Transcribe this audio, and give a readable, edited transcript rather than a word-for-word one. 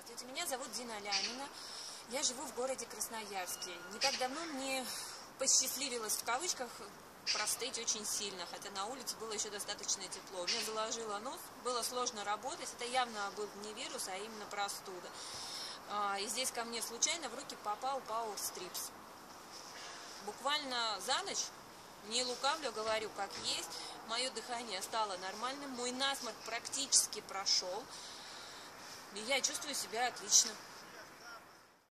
Здравствуйте, меня зовут Дина Лямина. Я живу в городе Красноярске. Не так давно мне посчастливилось, в кавычках, простыть очень сильно, хотя на улице было еще достаточно тепло. Меня заложило нос, было сложно работать. Это явно был не вирус, а именно простуда. И здесь ко мне случайно в руки попал Power Strips. Буквально за ночь, не лукавлю, говорю как есть, мое дыхание стало нормальным, мой насморк практически прошел, и я чувствую себя отлично.